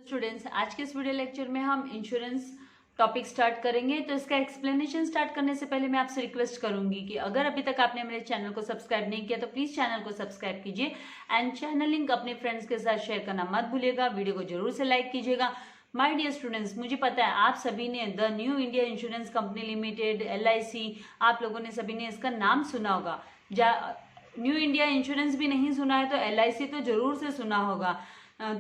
Students, आज के इस वीडियो लेक्चर में हम इंश्योरेंस टॉपिक स्टार्ट करेंगे। तो इसका एक्सप्लेनेशन स्टार्ट करने से पहले मैं आपसे रिक्वेस्ट करूंगी कि अगर अभी तक आपने मेरे चैनल को सब्सक्राइब नहीं किया तो प्लीज चैनल को सब्सक्राइब कीजिए एंड चैनल लिंक अपने फ्रेंड्स के साथ शेयर करना मत भूलिएगा। वीडियो को जरूर से लाइक कीजिएगा। माय डियर स्टूडेंट्स, मुझे पता है आप सभी ने the new India insurance company limited LIC, आप लोगों ने सभी ने इसका नाम सुना होगा। न्यू इंडिया इंश्योरेंस भी नहीं सुना है तो LIC तो जरूर से सुना होगा।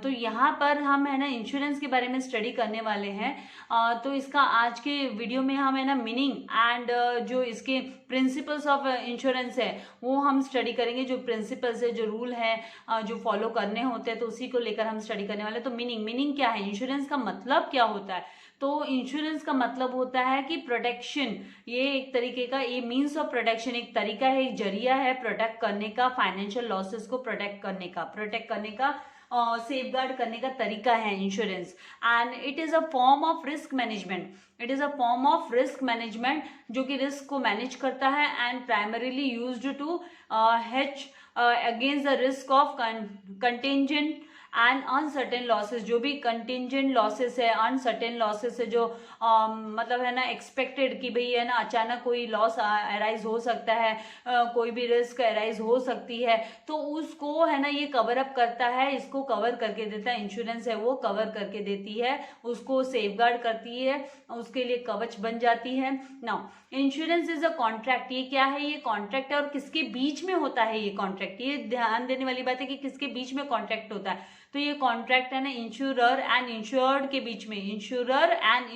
तो यहाँ पर हम है ना इंश्योरेंस के बारे में स्टडी करने वाले हैं। तो इसका आज के वीडियो में हम है ना मीनिंग एंड जो इसके प्रिंसिपल्स ऑफ इंश्योरेंस है वो हम स्टडी करेंगे। जो प्रिंसिपल्स है, जो रूल है, जो फॉलो करने होते हैं, तो उसी को लेकर हम स्टडी करने वाले हैं। तो मीनिंग क्या है, इंश्योरेंस का मतलब क्या होता है? तो इंश्योरेंस का मतलब होता है कि प्रोटेक्शन, ये एक तरीके का, ये मीन्स ऑफ प्रोटेक्शन, एक तरीका है, एक जरिया है प्रोटेक्ट करने का, फाइनेंशियल लॉसेस को प्रोटेक्ट करने का सेफगार्ड करने का तरीका है insurance. And it is a form of risk management, जो कि रिस्क को मैनेज करता है and primarily used to hedge against the risk of contingent and uncertain losses. जो भी कंटिंजेंट लॉसेस है, अनसर्टेन लॉसेस है, जो मतलब है ना एक्सपेक्टेड कि भाई है ना अचानक कोई लॉस अराइज हो सकता है, कोई भी रिस्क अराइज हो सकती है, तो उसको है ना ये कवर अप करता है, इसको कवर करके देता है। इंश्योरेंस है वो कवर करके देती है, उसको सेफगार्ड करती है, उसके लिए कवच बन जाती है। Now insurance is a contract. ये क्या है? ये कॉन्ट्रैक्ट है। और किसके बीच में होता है ये कॉन्ट्रैक्ट? ये ध्यान देने वाली बात है कि किसके बीच में कॉन्ट्रैक्ट होता है। तो ये कॉन्ट्रैक्ट है ना इंश्योरर एंड इंश्योर्ड के बीच में, इंश्योरर एंड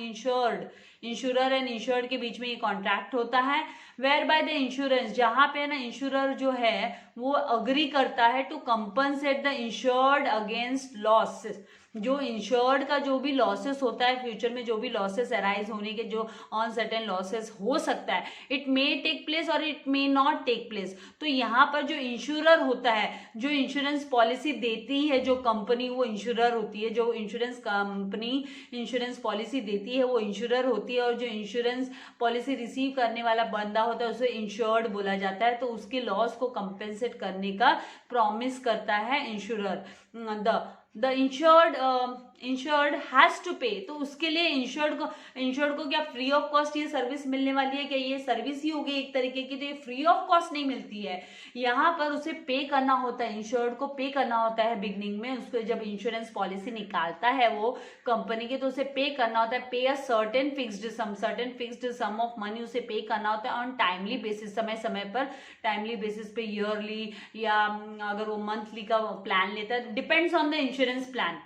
इंश्योर्ड के बीच में ये कॉन्ट्रैक्ट होता है। वेयर बाय द इंश्योरेंस, जहां पे ना इंश्योरर जो है वो अग्री करता है to compensate the insured against losses. जो इंश्योर्ड का जो भी लॉसेस होता है, फ्यूचर में जो भी लॉसेस अराइज होने के, जो अनसर्टेन लॉसेस हो सकता है, इट मे टेक प्लेस और it may not take place. तो यहाँ पर जो इंश्योरर होता है, जो इंश्योरेंस पॉलिसी देती है, जो कंपनी, वो इंश्योरर होती है। जो इंश्योरेंस कंपनी इंश्योरेंस पॉलिसी देती है वो इंश्योरर होती है। और जो इंश्योरेंस पॉलिसी रिसीव करने वाला बंदा होता है उसे इंश्योर्ड बोला जाता है। तो उसके लॉस को कंपेंसेट करने का प्रॉमिस करता है insurer. The insured has to pay. तो उसके लिए इंश्योर्ड को क्या फ्री ऑफ कॉस्ट ये सर्विस मिलने वाली है? क्या ये सर्विस ही होगी एक तरीके की? तो ये फ्री ऑफ कॉस्ट नहीं मिलती है, यहाँ पर उसे पे करना होता है। इंश्योर्ड को पे करना होता है बिगनिंग में। उसको जब इंश्योरेंस पॉलिसी निकालता है वो कंपनी के, तो उसे पे करना होता है। Pay a certain fixed sum of money उसे पे करना होता है ऑन टाइमली बेसिस, समय समय पर, टाइमली बेसिस पे, ईयरली, या अगर वो मंथली का प्लान लेता है, depends on the insurance plan.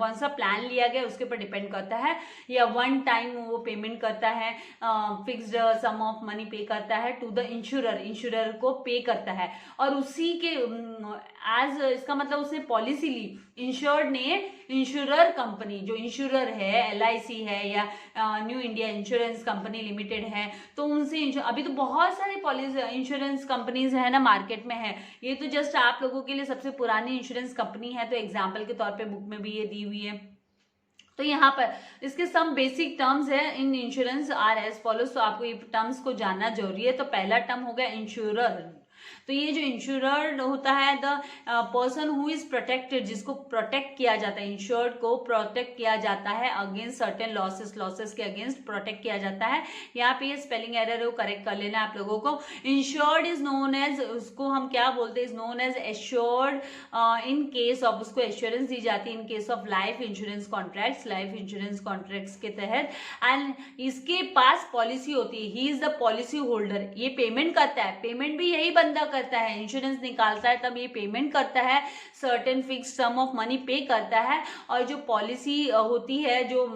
कौन सा प्लान लिया गया उसके ऊपर डिपेंड करता है। या वन टाइम वो पेमेंट करता है, fixed sum of money pay करता है टू द इंश्योरर को पे करता है। और उसी के एज इसका मतलब उसने पॉलिसी ली, इंश्योर्ड ने, इंश्योरर कंपनी, जो इंश्योरर है LIC है या new India insurance company limited है, तो उनसे अभी तो बहुत सारे पॉलिसी इंश्योरेंस कंपनीज है ना मार्केट में है। ये तो जस्ट आप लोगों के लिए सबसे पुरानी इंश्योरेंस कंपनी है, तो एग्जाम्पल के तौर पे बुक में भी ये दी हुई है। तो यहाँ पर इसके सम बेसिक टर्म्स है in insurance are as follows. तो आपको ये टर्म्स को जानना जरूरी है। तो पहला टर्म हो गया इंश्योरर। तो ये जो इंश्योरर होता है, the person who is protected, जिसको प्रोटेक्ट किया जाता है, इंश्योर्ड को प्रोटेक्ट किया जाता है अगेंस्ट सर्टेन लॉसेस के अगेंस्ट प्रोटेक्ट किया जाता है। यहाँ पे ये स्पेलिंग एरर है वो करेक्ट कर लेना आप लोगों को। इंश्योर्ड इज नोन एज, उसको हम क्या बोलते हैं, is known as assured in case of, उसको एश्योरेंस दी जाती है in case of life insurance contracts के तहत। एंड इसके पास पॉलिसी होती है, he is the policy holder. ये पेमेंट करता है, पेमेंट भी यही बंदा करता है, इंश्योरेंस निकालता है तब ये पेमेंट करता है, certain fixed sum of money pay करता है। और जो पॉलिसी होती है, जो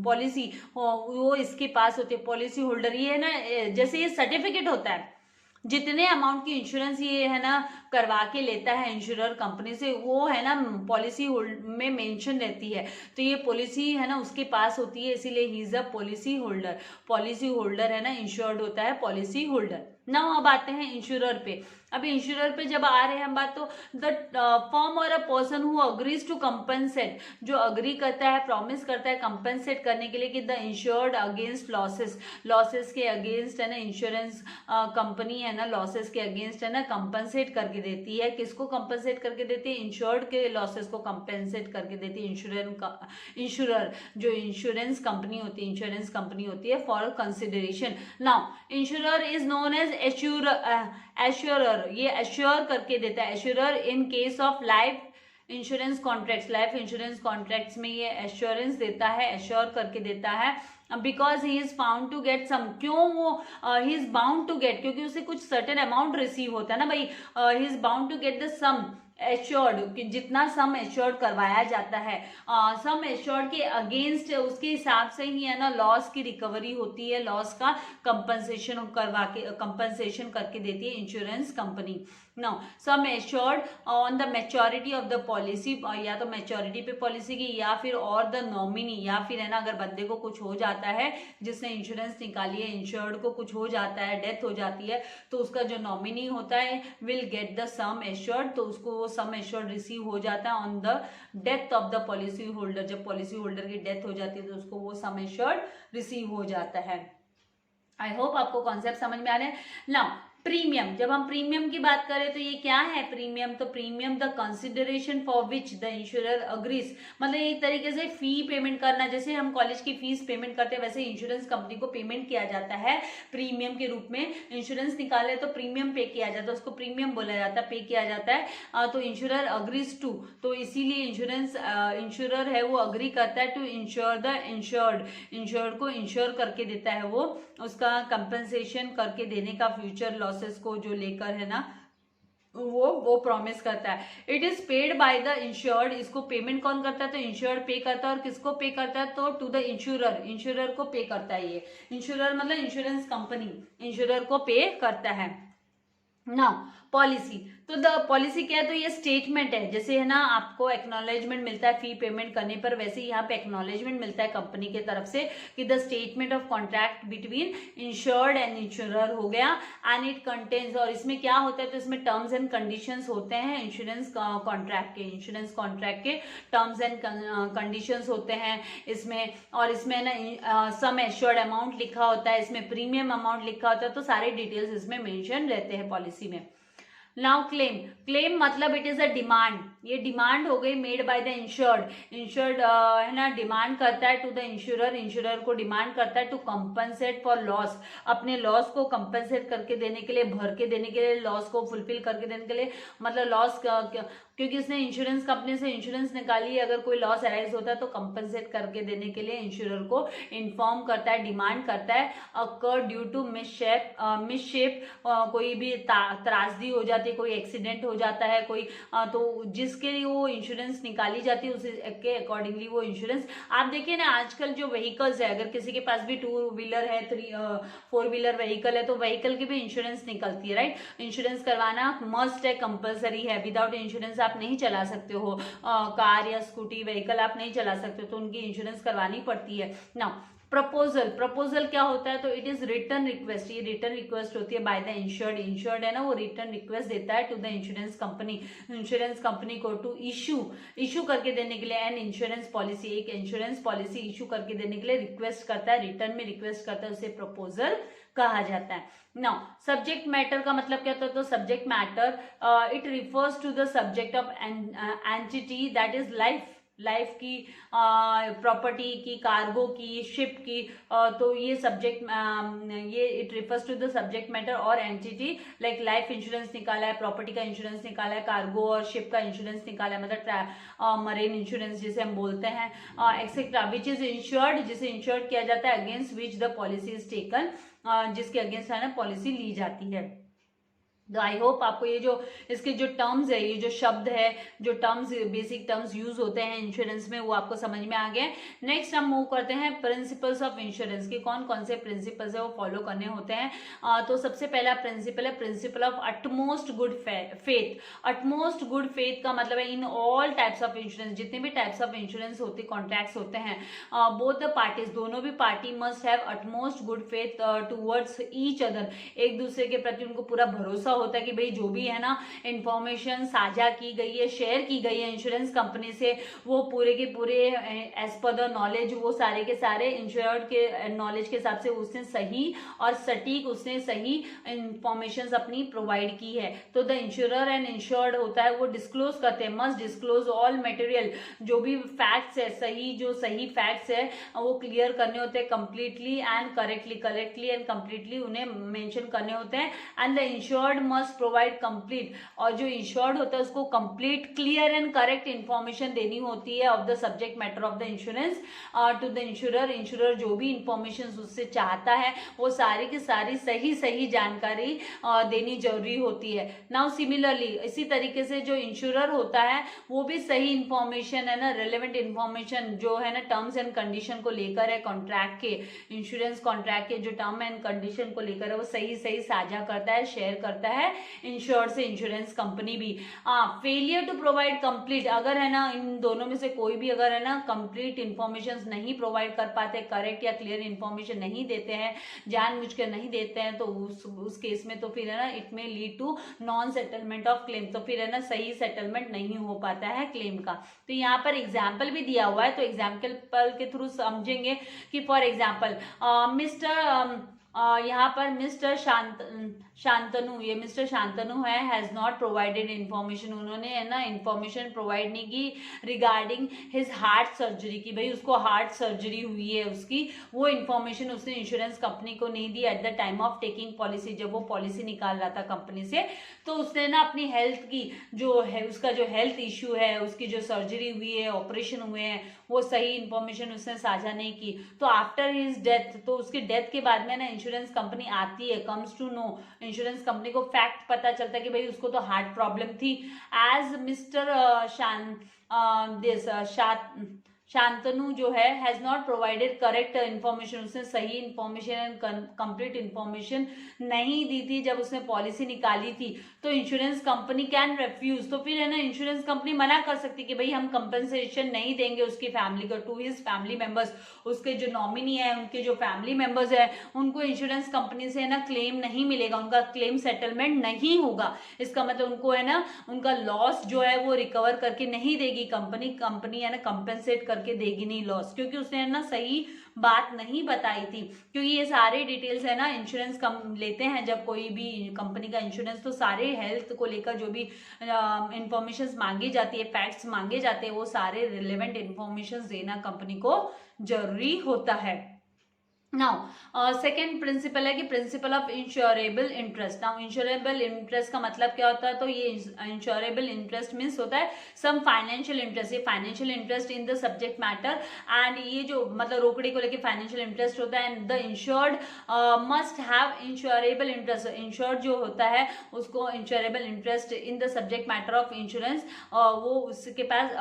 पॉलिसी वो इसके पास होती है, पॉलिसी होल्डर। ये है ना जैसे ये सर्टिफिकेट होता है, जितने अमाउंट की इंश्योरेंस ये है ना करवा के लेता है इंश्योरर कंपनी से, वो है ना पॉलिसी में मेंशन रहती है। तो ये पॉलिसी है ना उसके पास होती है, इसीलिए he is a policy holder है ना, इंश्योर्ड होता है पॉलिसी होल्डर। नाउ अब आते हैं इंश्योरर पे। अब इंश्योरर पे जब आ रहे हैं हम बात, तो द फर्म और a person who agrees to compensate, जो अग्री करता है, प्रॉमिस करता है कंपनसेट करने के लिए कि द इंश्योर्ड अगेंस्ट लॉसेस के अगेंस्ट है ना इंश्योरेंस कंपनी है ना लॉसेस के अगेंस्ट है ना कंपनसेट करके देती है। किसको कंपनसेट करके देती है? इंश्योर्ड के लॉसेस को कंपनसेट करके देती है इंश्योरर, जो इंश्योरेंस कंपनी होती है for consideration. Now insurer is known as assurer, ये एश्योर करके देता है, assurer in case of life insurance contracts में ये एश्योरेंस देता है, एश्योर करके देता है। Because he is found to get some, क्यों वो he is bound to get, क्योंकि उसे कुछ सर्टेन अमाउंट रिसीव होता है ना भाई, he is bound to get the sum assured, जितना सम एश्योर्ड करवाया जाता है सम एश्योर्ड के अगेंस्ट, उसके हिसाब से ही है ना लॉस की रिकवरी होती है, लॉस का कंपनसेशन करके देती है insurance company. Now sum assured on the maturity of the policy, या तो मैच्योरिटी पे पॉलिसी की, या फिर और द नॉमिनी, या फिर है ना अगर बंदे को कुछ हो जाता है, जिसने इंश्योरेंस निकाली है, इंश्योर्ड को कुछ हो जाता है, डेथ हो जाती है, तो उसका जो नॉमिनी होता है will get the sum assured, तो उसको वो सम एश्योर्ड रिसीव हो जाता है on the death of the policy holder, जब पॉलिसी होल्डर की डेथ हो जाती है तो उसको वो सम एश्योर्ड रिसीव हो जाता है। आई होप आपको कॉन्सेप्ट समझ में आ रहे हैं। नाउ प्रीमियम, जब हम प्रीमियम की बात करें तो ये क्या है प्रीमियम? तो premium the consideration for which the insurer agrees, मतलब एक तरीके से फी पेमेंट करना, जैसे हम कॉलेज की फीस पेमेंट करते हैं वैसे इंश्योरेंस कंपनी को पेमेंट किया जाता है प्रीमियम के रूप में। इंश्योरेंस निकाले तो प्रीमियम पे किया जाता है, उसको प्रीमियम बोला जाता है, पे किया जाता है। तो इंश्योरर अग्रीज टू, तो इसीलिए इंश्योरर है वो अग्री करता है टू इंश्योर द इंश्योर्ड को इंश्योर करके देता है, वो उसका कंपनसेशन करके देने का फ्यूचर लॉसेस को जो लेकर है ना वो प्रॉमिस करता है। It is paid by the insured, इसको पेमेंट कौन करता है? तो इंश्योर्ड पे करता है। और किसको पे करता है? तो टू द इंश्योरर को पे करता है। ये इंश्योरर मतलब इंश्योरेंस कंपनी इंश्योरर को पे करता है। नाउ पॉलिसी, तो द पॉलिसी क्या है? तो ये स्टेटमेंट है, जैसे है ना आपको एक्नॉलेजमेंट मिलता है फी पेमेंट करने पर, वैसे यहाँ पे एक्नॉलेजमेंट मिलता है कंपनी के तरफ से कि the statement of contract between insured and insurer हो गया। एंड इट कंटेन्स, और इसमें क्या होता है? तो इसमें टर्म्स एंड कंडीशंस होते हैं इंश्योरेंस कॉन्ट्रैक्ट के टर्म्स एंड कंडीशंस होते हैं इसमें। और इसमें ना सम एश्योर्ड अमाउंट लिखा होता है, इसमें प्रीमियम अमाउंट लिखा होता है, तो सारे डिटेल्स इसमें मेंशन रहते हैं पॉलिसी में। नाउ क्लेम मतलब इट इज अ डिमांड, ये डिमांड हो गई मेड बाय द इंश्योर्ड है ना, डिमांड करता है टू द इंश्योरर को डिमांड करता है टू कंपनसेट फॉर लॉस, अपने लॉस को कंपनसेट करके देने के लिए, भर के देने के लिए, लॉस को फुलफिल करके देने के लिए, मतलब लॉस क्योंकि इसने इंश्योरेंस कंपनी से इंश्योरेंस निकाली है, अगर कोई लॉस अराइज होता है तो कंपनसेट करके देने के लिए इंश्योरर को इन्फॉर्म करता है, डिमांड करता है। अकर ड्यू टू मिसशेप, कोई भी त्रासदी हो जाती है, कोई एक्सीडेंट हो जाता है, कोई तो जिसके लिए वो इंश्योरेंस निकाली जाती है उसके अकॉर्डिंगली वो इंश्योरेंस। आप देखिए ना आजकल जो व्हीकल्स है, अगर किसी के पास भी 2 व्हीलर है, 4 व्हीलर व्हीकल है, तो व्हीकल की भी इंश्योरेंस निकलती है, राइट। इंश्योरेंस करवाना मस्ट है, कंपलसरी है, विदाउट इंश्योरेंस आप नहीं चला सकते हो, कार या स्कूटी व्हीकल आप नहीं चला सकते हो, तो उनकी इंश्योरेंस करवानी पड़ती है ना। प्रपोजल क्या होता है? तो इट इज रिटर्न रिक्वेस्ट, ये रिटर्न रिक्वेस्ट होती है बाय द इंश्योर्ड है ना, वो रिटर्न रिक्वेस्ट देता है टू द इंश्योरेंस कंपनी को टू इशू करके देने के लिए एन इंश्योरेंस पॉलिसी, एक इंश्योरेंस पॉलिसी इशू करके देने के लिए रिक्वेस्ट करता है, रिटर्न में रिक्वेस्ट करता है, उसे प्रपोजल कहा जाता है। नाउ सब्जेक्ट मैटर का मतलब क्या होता है? तो subject matter it refers to the subject of entity that is life की, प्रॉपर्टी की, कार्गो की, शिप की, तो ये सब्जेक्ट ये it refers to the subject matter और एंटिटी, लाइक लाइफ इंश्योरेंस निकाला है, प्रॉपर्टी का इंश्योरेंस निकाला है, कार्गो और शिप का इंश्योरेंस निकाला है, मतलब मरीन इंश्योरेंस जिसे हम बोलते हैं, एक्सेट्रा, विच इज इंश्योर्ड, जिसे इंश्योर्ड किया जाता है, against which the policy is taken, जिसके अगेंस्ट है ना पॉलिसी ली जाती है। तो आई होप आपको ये जो इसके जो टर्म्स है, ये जो शब्द है, जो टर्म्स बेसिक टर्म्स यूज होते हैं इंश्योरेंस में, वो आपको समझ में आ गए। नेक्स्ट हम मूव करते हैं प्रिंसिपल्स ऑफ इंश्योरेंस के, कौन कौन से प्रिंसिपल्स है वो फॉलो करने होते हैं। तो सबसे पहला प्रिंसिपल है principle of utmost good faith. Utmost good faith का मतलब है in all types of insurance, जितने भी टाइप्स ऑफ इंश्योरेंस होते कॉन्ट्रैक्ट्स होते हैं, बोथ द पार्टीज, दोनों भी party must have utmost good faith towards each other, एक दूसरे के प्रति उनको पूरा भरोसा होता है कि भाई जो भी है ना इंफॉर्मेशन साझा की गई है, शेयर की गई है इंश्योरेंस कंपनी से, वो पूरे के पूरे एज पर द नॉलेज, वो सारे के सारे इंश्योर्ड के नॉलेज के हिसाब से उसने सही और सटीक, उसने सही इंफॉर्मेशन अपनी प्रोवाइड की है। तो द इंश्योरर एंड इंश्योर्ड होता है वो डिस्क्लोज करते हैं, मस्ट डिस्क्लोज ऑल मटेरियल, जो भी फैक्ट्स है, सही फैक्ट्स है वो क्लियर करने होते हैं completely and correctly and completely उन्हें मेंशन करने होते हैं। And the insured must provide complete, और जो इंश्योर्ड होता है उसको complete, clear and correct information देनी होती है of the subject matter of the insurance to the insurer. Insurer जो भी इंफॉर्मेशन उससे चाहता है वो सारी की सारी सही जानकारी देनी जरूरी होती है। नाउ सिमिलरली इसी तरीके से जो इंश्योरर होता है वो भी सही इंफॉर्मेशन है ना, रेलेवेंट इंफॉर्मेशन जो है ना टर्म्स एंड कंडीशन को लेकर है, कॉन्ट्रैक्ट के, इंश्योरेंस कॉन्ट्रैक्ट के जो टर्म एंड कंडीशन को लेकर है वो सही साझा करता है, शेयर करता है इंश्योर्ड से इंश्योरेंस कंपनी भी। फेलियर टू प्रोवाइड कंप्लीट, अगर है ना इन दोनों में से कोई भी अगर है ना कंप्लीट इंफॉर्मेशन नहीं प्रोवाइड कर पाते, करेक्ट या क्लियर इंफॉर्मेशन नहीं देते हैं, जानबूझ के नहीं देते हैं, तो उस केस में तो फिर है ना it may lead to non settlement of claim, तो फिर है ना सही सेटलमेंट नहीं हो पाता है क्लेम का। तो यहाँ पर एग्जाम्पल भी दिया हुआ है, तो एग्जाम्पल के थ्रू समझेंगे कि फॉर एग्जाम्पल यहाँ पर मिस्टर शांतनु, ये मिस्टर शांतनु है, हैज नॉट प्रोवाइडेड इंफॉर्मेशन, उन्होंने है ना इंफॉर्मेशन प्रोवाइड नहीं की रिगार्डिंग हिज हार्ट सर्जरी की, भाई उसको हार्ट सर्जरी हुई है उसकी, वो इंफॉर्मेशन उसने इंश्योरेंस कंपनी को नहीं दी at the time of taking policy, जब वो पॉलिसी निकाल रहा था कंपनी से, तो उसने ना अपनी हेल्थ की जो है, उसका जो हेल्थ इश्यू है, उसकी जो सर्जरी हुई है, ऑपरेशन हुए हैं, वो सही इंफॉर्मेशन उसने साझा नहीं की। तो आफ्टर हिज डेथ, तो उसकी डेथ के बाद में ना इंश्योरेंस कंपनी आती है, comes to know, insurance company को फैक्ट पता चलता है कि भाई उसको तो हार्ट प्रॉब्लम थी। एज मिस्टर शांतनु जो है has not provided correct information, उसने सही इंफॉर्मेशन एंड कंप्लीट इंफॉर्मेशन नहीं दी थी जब उसने पॉलिसी निकाली थी, तो इंश्योरेंस कंपनी कैन रिफ्यूज, तो फिर है ना इंश्योरेंस कंपनी मना कर सकती कि भाई हम कंपनसेशन नहीं देंगे उसकी फैमिली को, टू हिज फैमिली मेंबर्स, उसके जो नॉमिनी है, उनके जो फैमिली मेंबर्स है, उनको इंश्योरेंस कंपनी से है ना क्लेम नहीं मिलेगा, उनका क्लेम सेटलमेंट नहीं होगा। इसका मतलब उनको है ना उनका लॉस जो है वो रिकवर करके नहीं देगी कंपनी है ना कंपनसेट करके देगी नहीं लॉस, क्योंकि उसने है ना सही बात नहीं बताई थी। क्योंकि ये सारे डिटेल्स है ना इंश्योरेंस कम लेते हैं जब कोई भी कंपनी का इंश्योरेंस, तो सारे हेल्थ को लेकर जो भी इंफॉर्मेशन मांगी जाती है, फैक्ट्स मांगे जाते हैं, वो सारे रिलेवेंट इंफॉर्मेशन देना कंपनी को जरूरी होता है। नाउ सेकेंड प्रिंसिपल है कि principle of insurable interest. Now insurable interest का मतलब क्या होता है, तो ये इंश्योरेबल इंटरेस्ट मीन्स होता है सम फाइनेंशियल इंटरेस्ट, ये financial interest in the subject matter, and ये जो मतलब रोकड़ी को लेके फाइनेंशियल इंटरेस्ट होता है, and the insured must have insurable interest, insured जो होता है उसको insurable interest in the subject matter of insurance, वो उसके पास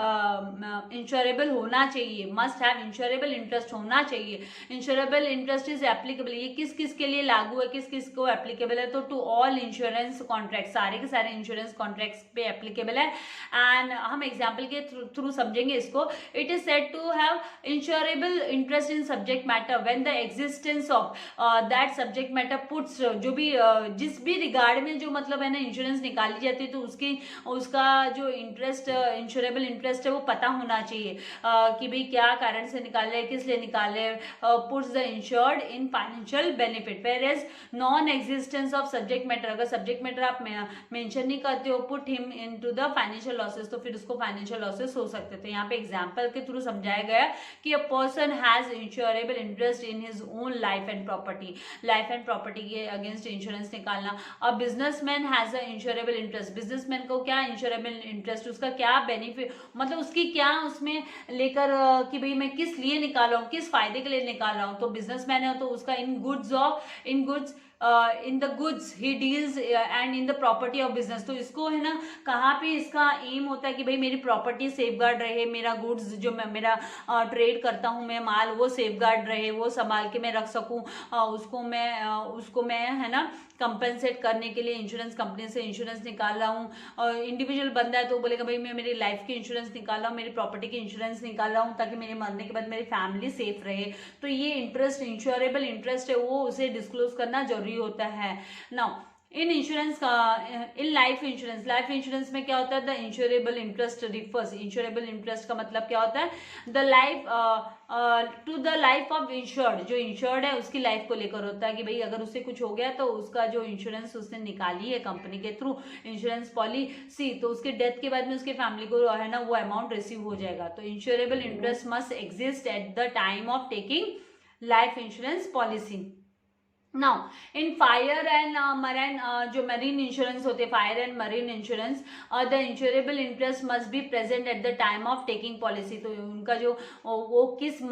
इंश्योरेबल होना चाहिए, मस्ट हैव इंश्योरेबल इंटरेस्ट होना चाहिए। इंश्योरेबल इंटरेस्ट इज एप्लीकेबल, ये किस किस के लिए लागू है, किस किस को एप्लीकेबल है, तो टू ऑल इंश्योरेंस कॉन्ट्रैक्ट, सारे के सारे इंश्योरेंस कॉन्ट्रैक्ट्स पे एप्लीकेबल है। एंड हम एग्जांपल के थ्रू समझेंगे इसको। It is said to have insurable interest in subject matter when the existence of that subject matter puts, जो भी जिस भी रिगार्ड में जो मतलब है ना इंश्योरेंस निकाली जाती है, तो उसका जो इंटरेस्ट इंश्योरेबल इंटरेस्ट है वो पता होना चाहिए कि भाई क्या कारण से निकाले, किस लिए निकाले, puts the insured in financial benefit, whereas non existence of subject matter, अगर सब्जेक्ट मैटर आप मेंशन नहीं करते हो, put him into the financial losses, तो फिर उसको फाइनेंशियल लॉसेस हो सकते हैं। तो यहाँ पे एग्जांपल के थ्रू समझाया गया कि a person has insurable interest in his own life and property के अगेंस्ट इंश्योरेंस निकालना। A businessman has a insurable interest, businessman को क्या इंश्योरेबल इंटरेस्ट, उसका क्या बेनिफिट, मतलब उसकी क्या उसमें लेकर कि भाई मैं किस लिए निकाल रहा हूँ, किस फायदे के लिए निकाल रहा हूँ। तो बिजनेसमैन है तो उसका in goods in the goods he deals and in the property of business, तो इसको है ना कहाँ पे इसका एम होता है कि भाई मेरी प्रॉपर्टी सेफगार्ड रहे, मेरा गुड्स जो मैं मेरा ट्रेड करता हूँ मैं माल, वो सेफगार्ड रहे, वो संभाल के मैं रख सकूँ, उसको मैं है ना कंपेंसेट करने के लिए इंश्योरेंस कंपनी से इंश्योरेंस निकाल रहा हूँ। इंडिविजुअल बंदा है तो बोलेगा भाई मैं मेरी लाइफ की इंश्योरेंस निकाल रहा हूँ, मेरी प्रॉपर्टी की इंश्योरेंस निकाल रहा हूँ ताकि मेरे मरने के बाद मेरी फैमिली सेफ रहे। तो ये इंटरेस्ट इंश्योरेबल इंटरेस्ट है वो उसे डिस्क्लोज करना जरूरी होता है। नाउ इन इंश्योरेंस का, इन लाइफ इंश्योरेंस में क्या होता है, the insurable interest refers, insurable interest का मतलब क्या होता है, the life to the life of insured, जो इंश्योर्ड है उसकी लाइफ को लेकर होता है कि भाई अगर उससे कुछ हो गया तो उसका जो इंश्योरेंस उसने निकाली है कंपनी के थ्रू इंश्योरेंस पॉलिसी, तो उसके डेथ के बाद में उसके फैमिली को है ना वो अमाउंट रिसीव हो जाएगा। तो insurable interest must exist at the time of taking life insurance policy. Now in fire and marine, जो मरीन इंश्योरेंस होते हैं, fire and marine insurance, the insurable interest must be present at the time of taking policy. तो उनका जो वो किस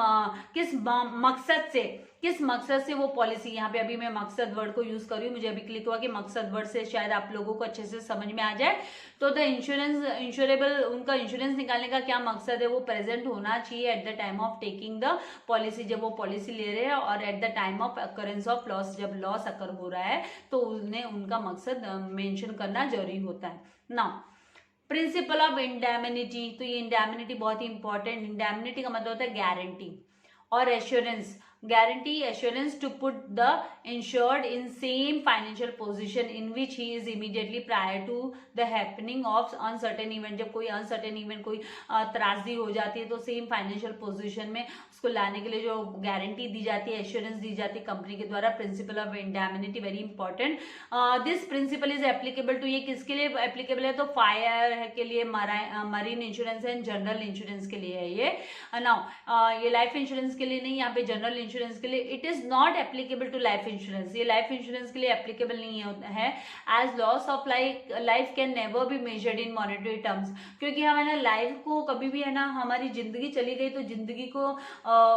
मकसद से वो पॉलिसी, यहाँ पे अभी मैं मकसद वर्ड को यूज कर रही हूँ, मुझे अभी क्लिक हुआ कि मकसद वर्ड से शायद आप लोगों को अच्छे से समझ में आ जाए। तो द इंश्योरेबल, उनका इंश्योरेंस निकालने का क्या मकसद है, वो प्रेजेंट होना चाहिए eight the time of taking the policy, जब वो पॉलिसी ले रहे हैं, और eight the time of occurrence of loss, जब लॉस अकर हो रहा है तो उन्हें उनका मकसद मेंशन करना जरूरी होता है। नाउ प्रिंसिपल ऑफ इंडेमिनिटी, तो ये इंडेमिनिटी बहुत ही इंपॉर्टेंट, इंडेमिनिटी का मतलब होता है गारंटी और assurance, guarantee assurance to put the insured in same financial position in which he is immediately prior to the happening of uncertain event। जब कोई uncertain event, कोई त्रासदी हो जाती है तो सेम फाइनेंशियल पोजीशन में उसको लाने के लिए जो गारंटी दी जाती है, एश्योरेंस दी जाती है कंपनी के द्वारा, principle of indemnity, very important. This principle is applicable to, ये किसके लिए एप्लीकेबल है, तो फायर के लिए, marine insurance and general insurance के लिए है ये। नाउ ये लाइफ इंश्योरेंस के लिए नहीं, यहाँ पे जनरल इंश्योरेंस के लिए। It is not applicable to life insurance, ये लाइफ इंश्योरेंस के लिए एप्लीकेबल नहीं है, as loss of life can never be measured in monetary terms, क्योंकि हम है ना लाइफ को कभी भी है ना, हमारी जिंदगी चली गई तो जिंदगी को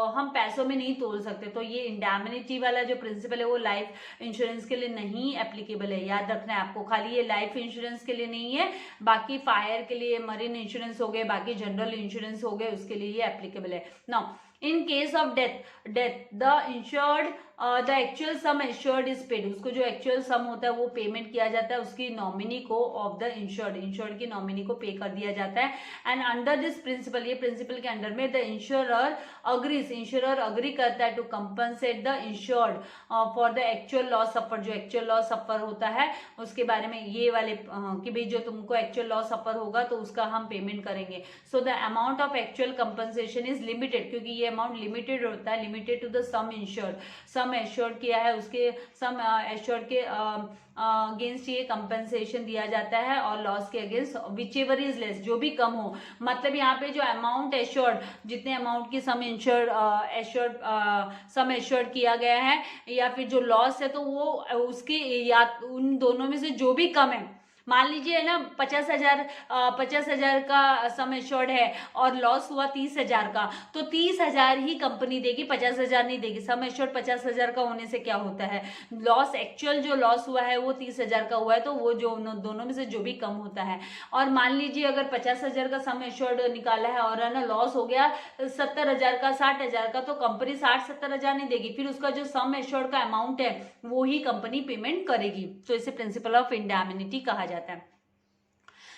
हम पैसों में नहीं तोल सकते। तो ये इंडेमिनिटी वाला जो प्रिंसिपल है वो लाइफ इंश्योरेंस के लिए नहीं एप्लीकेबल है, याद रखना है आपको। खाली ये लाइफ इंश्योरेंस के लिए नहीं है, बाकी फायर के लिए, मरीन इंश्योरेंस हो गए, बाकी जनरल इंश्योरेंस हो गए, उसके लिए ये एप्लीकेबल है। Now in case of death the insured, the actual some insured is paid, उसको जो एक्चुअल सम होता है वो पेमेंट किया जाता है उसकी नॉमिनी को, ऑफ द इंश्योर्ड की नॉमिनी को पे कर दिया जाता है। एंड अंडर दिस प्रिंसिपल, ये प्रिंसिपल के अंडर में द इंश्योरर अग्री करता है to compensate the insured for the actual loss suffer, जो एक्चुअल लॉस सफर होता है उसके बारे में ये वाले कि भाई जो तुमको एक्चुअल लॉस सफर होगा तो उसका हम पेमेंट करेंगे। So the amount of actual compensation is limited, क्योंकि ये अमाउंट लिमिटेड होता है, limited to the sum insured, sum assured किया है उसके, सम एश्योर्ड के अगेंस्ट ये कंपनसेशन दिया जाता है, और लॉस के against whichever is less, जो भी कम हो। मतलब यहाँ पे जो अमाउंट एश्योर्ड, जितने अमाउंट की सम एश्योर्ड किया गया है, या फिर जो लॉस है तो वो उसके या उन दोनों में से जो भी कम है, मान लीजिए है ना 50,000 का सम एश्योर्ड है और लॉस हुआ 30,000 का, तो 30,000 ही कंपनी देगी, 50,000 नहीं देगी। सम एश्योर्ड 50,000 का होने से क्या होता है, लॉस, एक्चुअल जो लॉस हुआ है वो 30,000 का हुआ है, तो वो जो दोनों में से जो भी कम होता है। और मान लीजिए अगर 50,000 का सम एश्योर्ड निकाला है और है ना लॉस हो गया 70,000 का, 60,000 का, तो कंपनी 60-70,000 नहीं देगी, फिर उसका जो सम एश्योर्ड का अमाउंट है वो ही कंपनी पेमेंट करेगी। तो इसे प्रिंसिपल ऑफ इंडेमिनिटी कहा जाता है।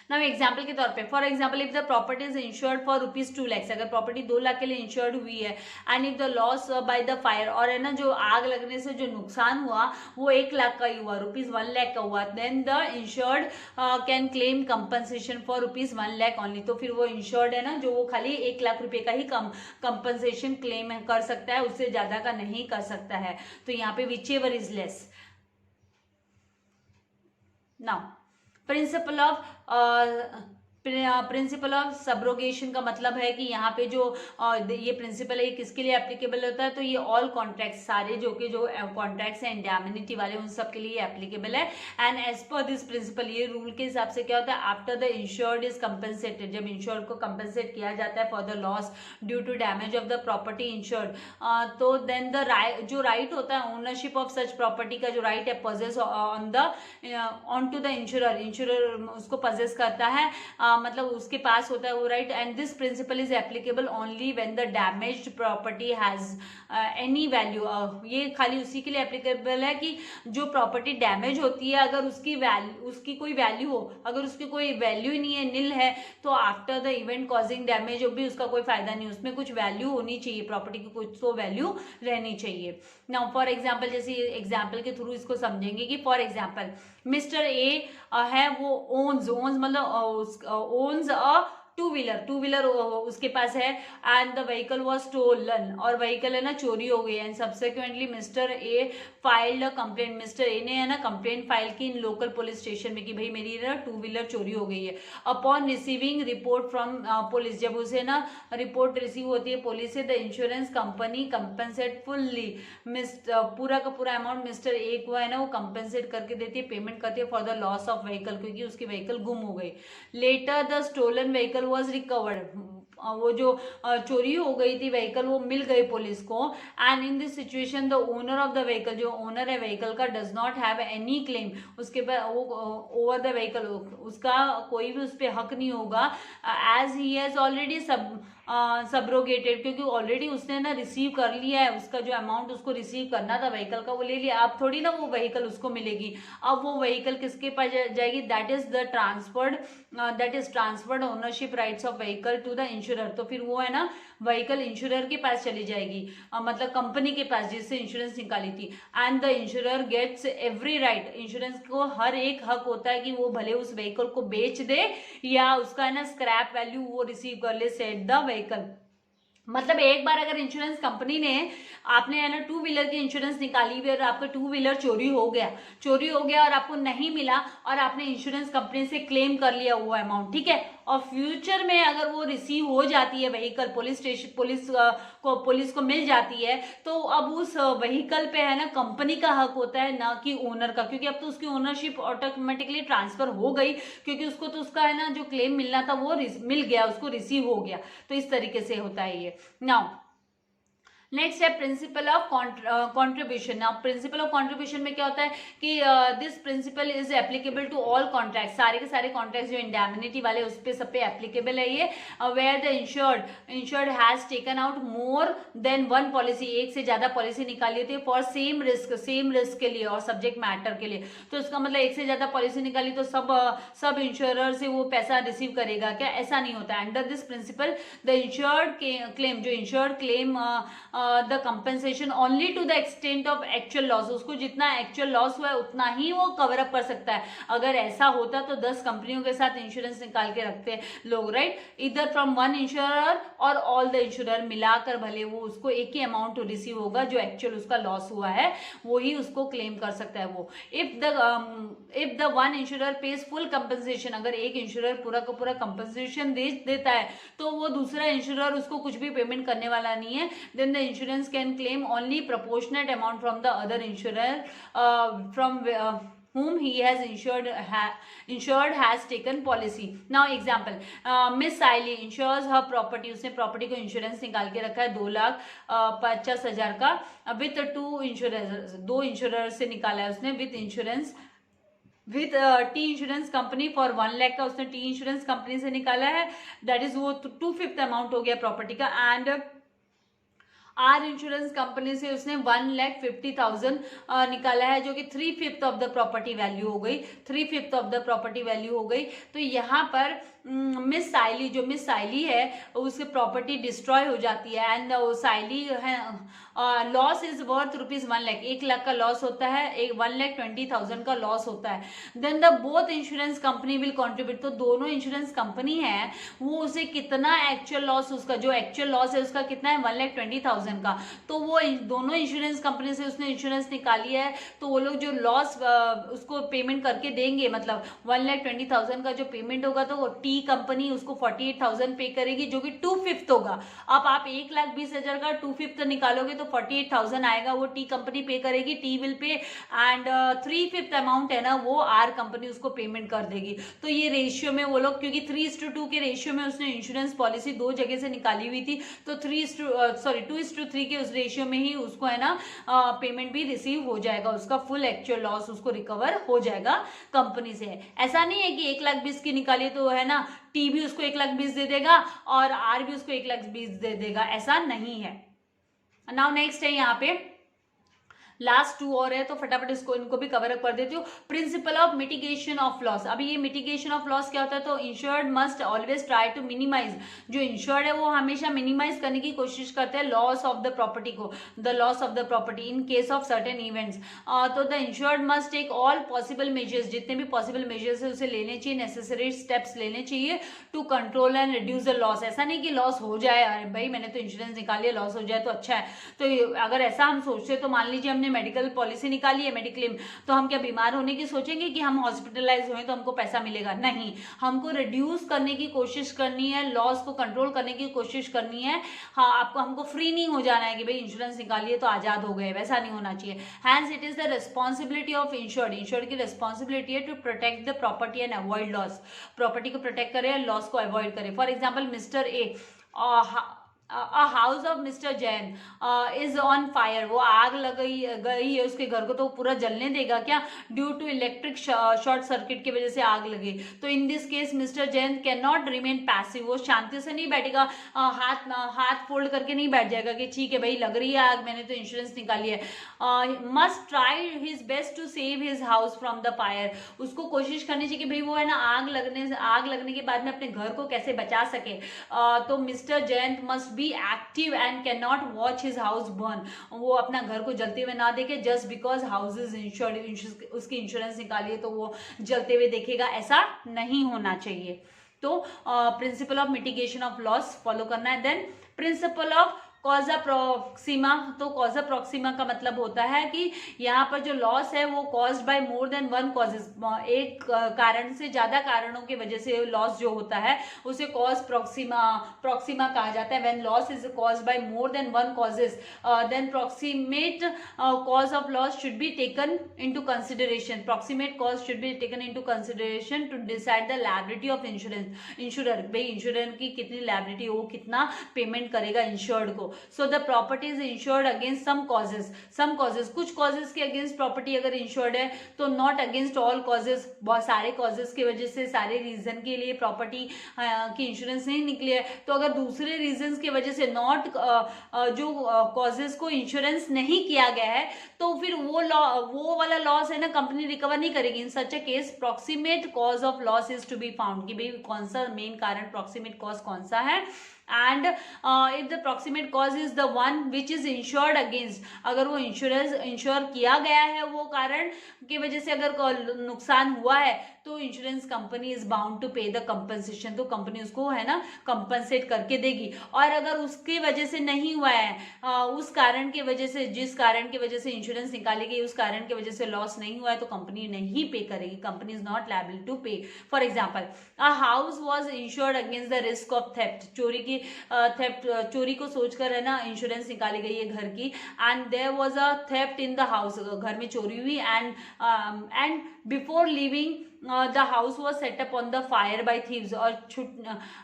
नाउ एग्जाम्पल के तौर पे, for example if the property is insured for ₹2 lakh, अगर प्रॉपर्टी 2 लाख के लिए इंश्योर्ड हुई है, and if the loss by the fire, और है ना जो आग लगने से जो नुकसान हुआ वो 1 लाख का ही हुआ, ₹1 लाख का हुआ, then the insured can claim compensation for ₹1 lakh only. तो फिर वो इंश्योर्ड है ना जो वो खाली 1 लाख रुपए का ही कंपनसेशन क्लेम कर सकता है, उससे ज्यादा का नहीं कर सकता है। तो यहाँ पे which ever is less. Now principle of subrogation का मतलब है कि यहाँ पे जो ये प्रिंसिपल है ये किसके लिए एप्लीकेबल होता है, तो ये ऑल कॉन्ट्रैक्ट, सारे जो कॉन्ट्रैक्ट्स हैं इंडेमिनिटी वाले उन सब के लिए एप्लीकेबल है। And as per this principle, ये रूल के हिसाब से क्या होता है, after the insured is compensated, जब इंश्योर्ड को कंपनसेट किया जाता है for the loss due to damage of the property insured, तो देन द जो राइट होता है ओनरशिप ऑफ सच प्रॉपर्टी का जो राइट है possess on to the insurer उसको पजेस करता है मतलब उसके पास होता है वो right. And this principle is applicable only when the damaged property has any value. ये खाली उसी के लिए एप्लीकेबल है कि जो प्रॉपर्टी डैमेज होती है अगर उसकी कोई वैल्यू हो, अगर उसकी कोई वैल्यू ही नहीं है, नील है, तो after the event causing damage भी उसका कोई फायदा नहीं, उसमें कुछ वैल्यू होनी चाहिए, प्रॉपर्टी की कुछ तो वैल्यू रहनी चाहिए। नाउ फॉर एग्जाम्पल, जैसे एग्जाम्पल के थ्रू इसको समझेंगे कि फॉर एग्जाम्पल मिस्टर ए है, वो ओन्स मतलब ओन्स अ टू व्हीलर उसके पास है, and the vehicle was stolen, और व्हीकल है ना चोरी हो गई, and subsequently mister A filed a complaint, mister A ने है ना कंप्लेंट फाइल की इन लोकल पुलिस स्टेशन में कि भाई मेरी ना टू व्हीलर चोरी हो गई है। Upon receiving report from police, जब उसे ना रिपोर्ट रिसीव होती है पुलिस से, the insurance company compensate fully, पूरा का पूरा अमाउंट मिस्टर ए को है ना वो कंपनसेट करके देती है, पेमेंट करती है for the loss of vehicle, क्योंकि उसकी व्हीकल गुम हो गई। Later the stolen vehicle was recovered, वो जो चोरी हो गई थी व्हीकल वो मिल गई पुलिस को। And in this situation the owner of the vehicle, जो ओनर है व्हीकल का, does not have any claim, उसके पास वो ओवर द व्हीकल, उसका कोई भी उस पर हक नहीं होगा, एज ही हैज ऑलरेडी सबरोगेटेड, क्योंकि ऑलरेडी उसने ना रिसीव कर लिया है, उसका जो अमाउंट उसको रिसीव करना था व्हीकल का वो ले लिया, अब थोड़ी ना वो व्हीकल उसको मिलेगी, अब वो व्हीकल किसके पास जाएगी, that is transferred ownership rights of vehicle to the insurer, तो फिर वो है ना व्हीकल इंश्योरर के पास चली जाएगी, मतलब कंपनी के पास जिससे इंश्योरेंस निकाली थी। And the insurer gets every right, insurance को हर एक हक होता है कि वो भले उस व्हीकल को बेच दे या उसका है ना स्क्रैप वैल्यू वो रिसीव कर ले, सेट द व्हीकल। मतलब एक बार अगर इंश्योरेंस कंपनी ने, आपने है ना टू व्हीलर की इंश्योरेंस निकाली हुई और आपका टू व्हीलर चोरी हो गया और आपको नहीं मिला और आपने इंश्योरेंस कंपनी से क्लेम कर लिया वो अमाउंट, ठीक है, और फ्यूचर में अगर वो रिसीव हो जाती है व्हीकल, पुलिस को मिल जाती है, तो अब उस व्हीकल पे है ना कंपनी का हक होता है, ना कि ओनर का, क्योंकि अब तो उसकी ओनरशिप ऑटोमेटिकली ट्रांसफर हो गई, क्योंकि उसको तो उसका है ना जो क्लेम मिलना था वो मिल गया, उसको रिसीव हो गया। तो इस तरीके से होता है ये। नाउ नेक्स्ट है principle of contribution. Now principle of contribution में क्या होता है कि this principle is applicable to all contract, सारे के सारे कॉन्ट्रैक्ट जो इंडेमनिटी वाले उस पे सब पे एप्लीकेबल है ये। Where the insured has taken out more than one policy, एक से ज्यादा पॉलिसी निकाली होती है फॉर सेम रिस्क के लिए और सब्जेक्ट मैटर के लिए, तो इसका मतलब एक से ज्यादा पॉलिसी निकाली तो सब इंश्योरर से वो पैसा रिसीव करेगा क्या, ऐसा नहीं होता। Under this principle the insured claim, जो insured claim the compensation only to the extent of actual loss, उसको जितना एक्चुअल लॉस हुआ है उतना ही वो कवर अप कर सकता है। अगर ऐसा होता तो 10 कंपनियों के साथ इंश्योरेंस निकाल के रखते लोग, राइट, इधर फ्रॉम वन इंश्योरर और ऑल द इंश्योरर मिलाकर भले वो उसको एक ही अमाउंट रिसीव होगा, जो एक्चुअल उसका लॉस हुआ है वो ही उसको क्लेम कर सकता है वो। If the one insurer page full compensation, अगर एक इंश्योरर पूरा का पूरा कंपनसेशन देता है तो वो दूसरा इंश्योरर उसको कुछ भी पेमेंट करने वाला नहीं है, then the insurance can claim only proportionate amount from the other insurer from whom he has insured has taken policy. Now example, Miss Saili insures her property, उसने प्रॉपर्टी को इंश्योरेंस निकाल के रखा है 2,50,000 का विथ दो इंश्योरर से निकाला है उसने with insurance with T insurance company for 1 lakh का उसने टी इंश्योरेंस कंपनी से निकाला है, दैट इज वो 2/5 अमाउंट हो गया प्रॉपर्टी का। एंड आर इंश्योरेंस कंपनी से उसने 1,50,000 निकाला है, जो कि 3/5 ऑफ द प्रॉपर्टी वैल्यू हो गई, 3/5 ऑफ द प्रॉपर्टी वैल्यू हो गई। तो यहाँ पर मिस साइली है उसकी प्रॉपर्टी डिस्ट्रॉय हो जाती है, एंड साइली है loss is worth rupees 1 lakh, 1 lakh का लॉस होता है, 1,20,000 का लॉस होता है। Then the both insurance company will contribute, तो दोनों इंश्योरेंस कंपनी है वो उसे कितना एक्चुअल लॉस, उसका जो एक्चुअल लॉस है उसका कितना है 1,20,000 का, तो वो दोनों इंश्योरेंस कंपनी से उसने इंश्योरेंस निकाली है, तो वो लोग जो लॉस उसको पेमेंट करके देंगे, मतलब 1,20,000 का जो पेमेंट होगा तो टी कंपनी उसको 48,000 पे करेगी, जो कि 2/5 होगा। अब आप 1,20,000 का 2/5 निकालोगे तो 48,000 आएगा, वो टी कंपनी पे करेगी, T will pay, and 3/5 amount है ना वो आर कंपनी उसको पेमेंट कर देगी। तो ये रेशियो में वो लोग, क्योंकि 3:2 के रेशियो में उसने इंश्योरेंस पॉलिसी 2 जगह से निकाली हुई थी, तो 2:3 2:3 के उस रेशियो में ही उसको है ना पेमेंट भी रिसीव हो जाएगा, उसका फुल एक्चुअल लॉस उसको रिकवर हो जाएगा कंपनी से। ऐसा नहीं है कि 1,20,000 की निकालिए तो है ना टी भी उसको 1,20,000 दे देगा और आर भी उसको 1,20,000 दे देगा, ऐसा नहीं है। नाउ नेक्स्ट है यहाँ पे लास्ट 2 और है तो फटाफट इसको इनको भी कवर अप कर देती हूँ। Principle of mitigation of loss. अभी ये मिटिगेशन ऑफ लॉस क्या होता है, तो insured must always try to minimise, जो इंश्योर्ड है वो हमेशा मिनिमाइज करने की कोशिश करते हैं लॉस ऑफ द प्रॉपर्टी को, the loss of the property in case of certain events. तो the insured must take all possible measures, जितने भी पॉसिबल मेजर्स है उसे लेने चाहिए, नेसेसरी स्टेप्स लेने चाहिए to control and reduce the loss. ऐसा नहीं कि लॉस हो जाए, अरे भाई मैंने तो इंश्योरेंस निकाल लिया, लॉस हो जाए तो अच्छा है। तो अगर ऐसा हम सोचते तो मान लीजिए हमने मेडिकल पॉलिसी निकाली है, मेडिक्लेम, तो हम क्या बीमार होने की सोचेंगे कि हम हॉस्पिटलाइज हुए तो हमको पैसा मिलेगा? नहीं, हमको रिड्यूस करने की कोशिश करनी है, लॉस को कंट्रोल करने की कोशिश करनी है। हाँ, आपको हमको फ्री नहीं हो जाना है कि भाई इंश्योरेंस निकालिए तो आजाद हो गए, वैसा नहीं होना चाहिए। Hence it is the responsibility of insured, insured की रिस्पॉन्सिबिलिटी है to protect the property and avoid loss, property को प्रोटेक्ट करे, लॉस को अवॉइड करे। For example mister A, a house of Mr. Jain is on fire, वो आग लग गई है उसके घर को, तो पूरा जलने देगा क्या? Due to electric short circuit की वजह से आग लगी। तो in this case mister Jain can not remain passive, वो शांति से नहीं बैठेगा, हाथ फोल्ड करके नहीं बैठ जाएगा कि ठीक है भाई लग रही है आग, मैंने तो इंश्योरेंस निकाली है। Must try his best to save his house from the fire, उसको कोशिश करनी चाहिए कि भाई वो है ना आग लगने के बाद में अपने घर को कैसे बचा सके। तो mister Jain must be active and can not watch his house burn, वो अपना घर को जलते हुए ना देखे just because house is insured, उसकी इंश्योरेंस निकालिए तो वो जलते हुए देखेगा, ऐसा नहीं होना चाहिए। तो principle of mitigation of loss follow करना है। Then principle of causa proxima, तो कॉजा प्रॉक्सिमा का मतलब होता है कि यहाँ पर जो लॉस है वो caused by more than one causes, एक कारण से ज्यादा कारणों की वजह से लॉस जो होता है उसे कॉज प्रॉक्सिमा कहा जाता है। When loss is caused by more than one causes then proximate cause of loss should be taken into consideration, proximate cause should be taken into consideration to decide the liability of insurer, भाई insurance की कितनी liability, वो कितना payment करेगा insured को। So the property is insured against some causes, कुछ causes के against property अगर insured है तो not against all causes, बहुत सारे causes की वजह से, सारे reason के लिए property की insurance नहीं निकली है। तो अगर दूसरे reasons की वजह से not जो causes को insurance नहीं किया गया है तो फिर वो वाला loss है ना कंपनी रिकवर नहीं करेगी। In such a case proximate cause of loss is to be found, कि भाई कौन सा मेन कारण proximate cause कौन सा है। And if the proximate cause is the one which is insured against, अगर वो इंश्योर किया गया है वो कारण की वजह से अगर नुकसान हुआ है तो insurance company is bound to pay the compensation, तो कंपनी उसको है ना कंपनसेट करके देगी। और अगर उसकी वजह से नहीं हुआ है, उस कारण की वजह से, जिस कारण की वजह से इंश्योरेंस निकाली गई उस कारण की वजह से लॉस नहीं हुआ है तो कंपनी नहीं पे करेगी, company is not liable to pay. For example a house was insured against the risk of theft, चोरी को सोचकर है ना इंश्योरेंस निकाली गई है घर की। And there was a theft in the house, घर में चोरी हुई and before leaving the house was set up on the fire by thieves, और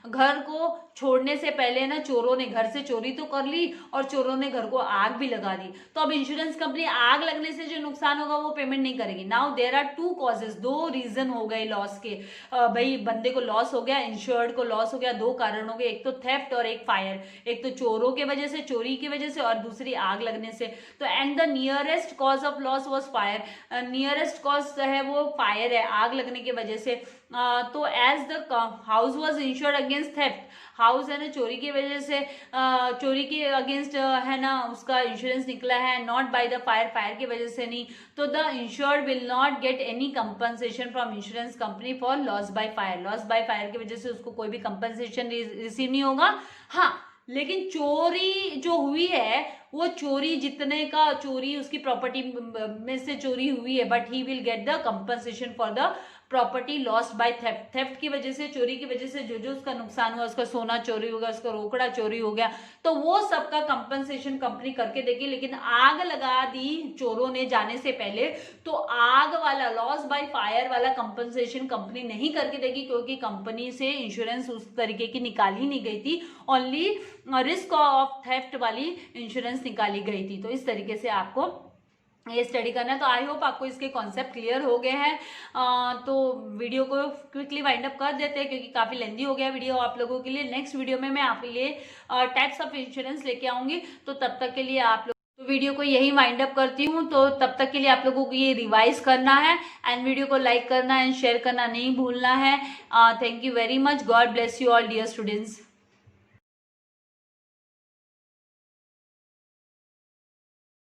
घर को छोड़ने से पहले ना चोरों ने घर से चोरी तो कर ली और चोरों ने घर को आग भी लगा दी। तो अब इंश्योरेंस कंपनी आग लगने से जो नुकसान होगा वो पेमेंट नहीं करेगी। Now there are two causes, दो रीजन हो गए लॉस के, भाई बंदे को लॉस हो गया, इंश्योर्ड को लॉस हो गया, दो कारण हो गए, एक तो थेफ्ट और एक फायर, एक तो चोरों के वजह से, चोरी की वजह से, और दूसरी आग लगने से। तो and the nearest cause of loss was fire, nearest cause है वो फायर है, आग लगने की वजह से। तो as the house was insured against theft, house है ना चोरी की वजह से, चोरी के अगेंस्ट है ना उसका इंश्योरेंस निकला है, not by the fire, fire की वजह से नहीं। तो the insured will not get any compensation from insurance company for loss by fire, loss by fire की वजह से उसको कोई भी कंपनसेशन रिसीव नहीं होगा। हाँ, लेकिन चोरी जो हुई है वो चोरी जितने का चोरी उसकी प्रॉपर्टी में से चोरी हुई है, but he will get the compensation for the property lost by theft, theft की वजह से, चोरी की वजह से जो जो उसका नुकसान हुआ, उसका सोना चोरी हो गया, उसका रोकड़ा चोरी हो गया, तो वो सबका कंपनसेशन कंपनी करके देगी। लेकिन आग लगा दी चोरों ने जाने से पहले, तो आग वाला लॉस बाय फायर वाला कंपनसेशन कंपनी नहीं करके देगी, क्योंकि कंपनी से इंश्योरेंस उस तरीके की निकाली नहीं गई थी, ओनली रिस्क ऑफ थेफ्ट वाली इंश्योरेंस निकाली गई थी। तो इस तरीके से आपको ये स्टडी करना है। तो आई होप आपको इसके कॉन्सेप्ट क्लियर हो गए हैं। तो वीडियो को क्विकली वाइंड अप कर देते हैं, क्योंकि काफ़ी लेंदी हो गया वीडियो आप लोगों के लिए। नेक्स्ट वीडियो में मैं आपके लिए टाइप्स ऑफ इंश्योरेंस लेके आऊँगी। तो तब तक के लिए आप लोग, तो वीडियो को यही वाइंड अप करती हूँ। तो तब तक के लिए आप लोगों को ये रिवाइज करना है एंड वीडियो को लाइक करना एंड शेयर करना नहीं भूलना है। Thank you very much. God bless you all dear students.